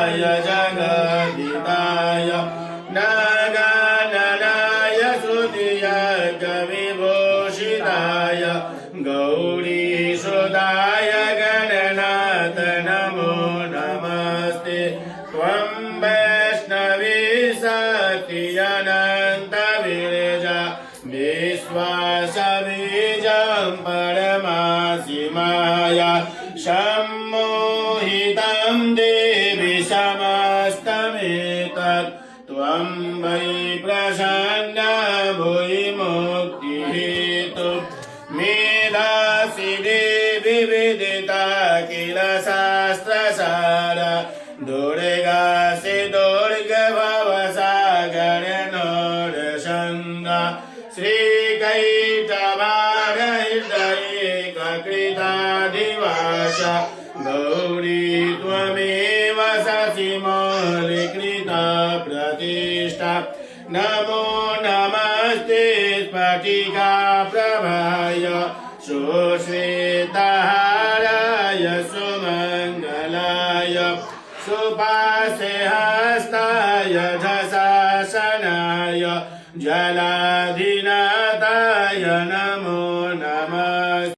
जगन्नाथाय जगदिताय नागाननाय श्रुतियज्ञविभूषिताय गौरीसुताय गणनाथ नमो नमस्ते त्वं वैष्णवी शक्ति अनन्तविरजा विश्वासबीजं परमासि माया सम्मोहितं देवि समस्तमेतत् त्वं वै प्रसन्ना भूयि मुक्तिहेतु मेधासि देवि विदिता किल शास्त्रसार दुर्गासि दुर्गभवसागर नरसङ्गा श्रीकैटभारहृदयेककृतादिवास गौरी त्वमेव शशिमौलिकृता प्रतिष्ठा नमो नमस्ते स्फटिका प्रभाय सुश्वेतहाराय सुमङ्गलाय सुपाशे हस्ताय झषासनाय जलाधिनाथाय नमो